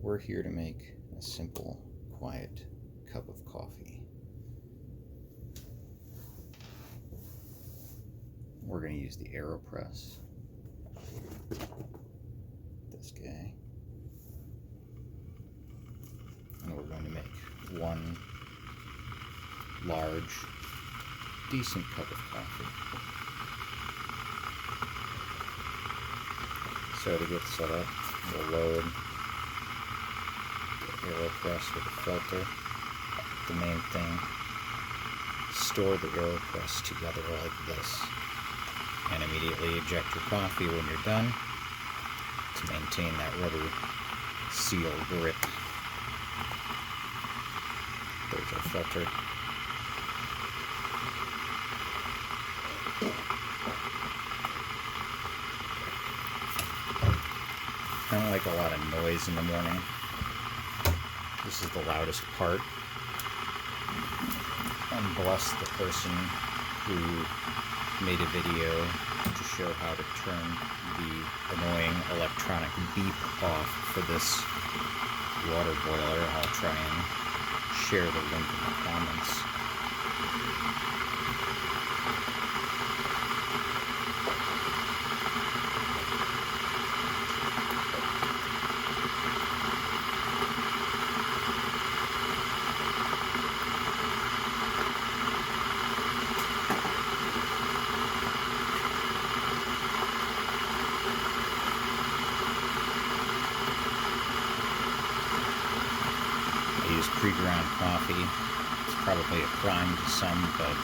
We're here to make a simple, quiet cup of coffee. We're going to use the Aeropress. This guy. And we're going to make one large, decent cup of coffee. So to get set up, we'll load the Aeropress with the filter. The main thing, store the Aeropress together like this, and immediately eject your coffee when you're done to maintain that rubber seal grip. There's our filter. I don't like a lot of noise in the morning. This is the loudest part. And bless the person who made a video to show how to turn the annoying electronic beep off for this water boiler. I'll try and share the link in the comments. Pre-ground coffee. It's probably a crime to some, but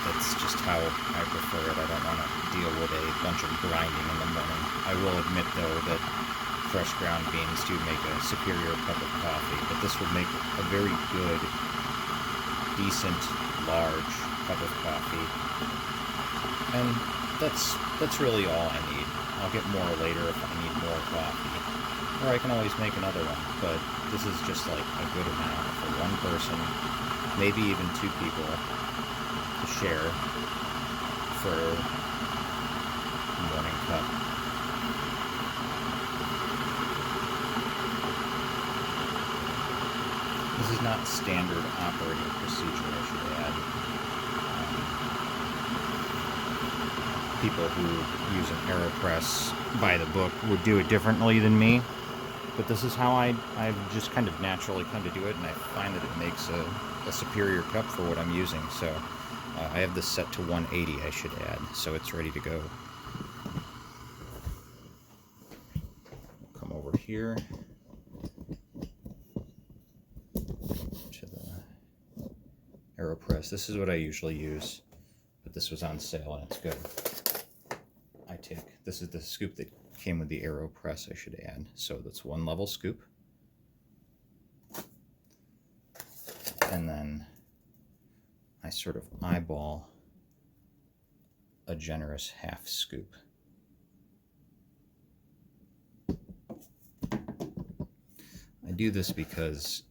that's just how I prefer it. I don't want to deal with a bunch of grinding in the morning. I will admit, though, that fresh ground beans do make a superior cup of coffee, but this would make a very good, decent, large cup of coffee. And that's really all I need. I'll get more later if I need more coffee. Or I can always make another one, but this is just like a good amount for one person, maybe even two people to share for a morning cup. This is not standard operating procedure, I should add. People who use an Aeropress by the book would do it differently than me. But this is how I've just kind of naturally come to do it, and I find that it makes a superior cup for what I'm using. So I have this set to 180, I should add, so it's ready to go. Come over here to the Aeropress. This is what I usually use, but this was on sale and it's good. This is the scoop that came with the Aeropress, I should add. So that's one level scoop. And then I sort of eyeball a generous half scoop. I do this because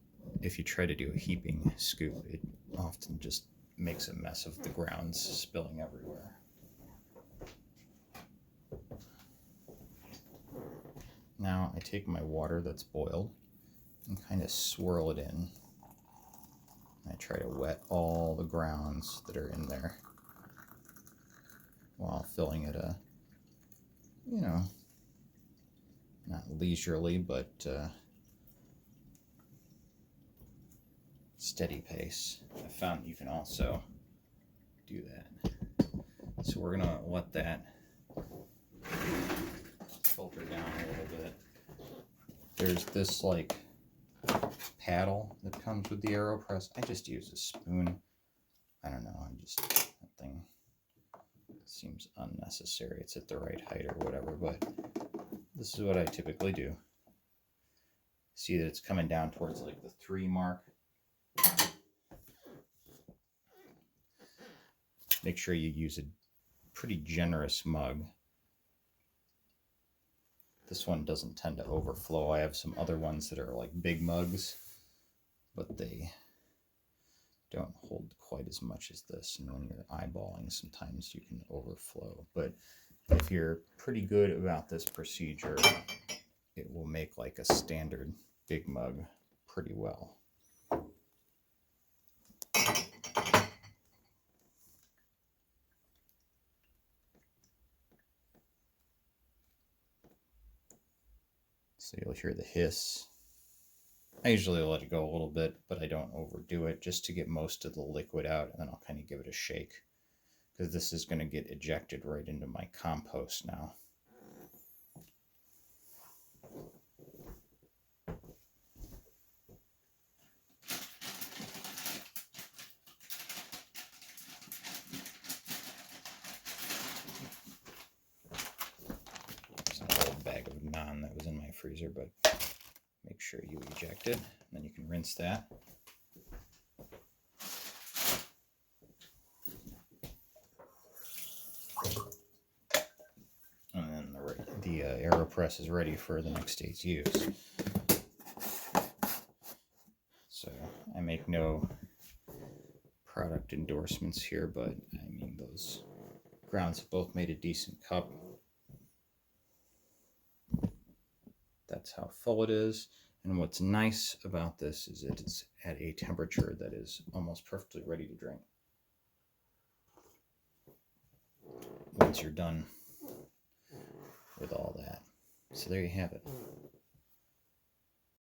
if you try to do a heaping scoop, it often just makes a mess of the grounds spilling everywhere. Now I take my water that's boiled and kind of swirl it in. I try to wet all the grounds that are in there while filling it not leisurely, but steady pace. I found you can also do that. So we're gonna let that filter down a little bit. There's this like paddle that comes with the Aeropress. I just use a spoon. I don't know, that thing seems unnecessary. It's at the right height or whatever, but this is what I typically do. See that it's coming down towards like the 3 mark. Make sure you use a pretty generous mug. This one doesn't tend to overflow. I have some other ones that are like big mugs, but they don't hold quite as much as this. And when you're eyeballing, sometimes you can overflow. But If you're pretty good about this procedure, it will make like a standard big mug pretty well. So you'll hear the hiss. I usually let it go a little bit, but I don't overdo it just to get most of the liquid out, and then I'll kind of give it a shake because this is going to get ejected right into my compost now. There's an old bag of naan that was in my freezer, but make sure you eject it, and then you can rinse that. And then the Aeropress is ready for the next day's use. So I make no product endorsements here, but I mean, those grounds have both made a decent cup. That's how full it is. And what's nice about this is it's at a temperature that is almost perfectly ready to drink once you're done with all that. So there you have it.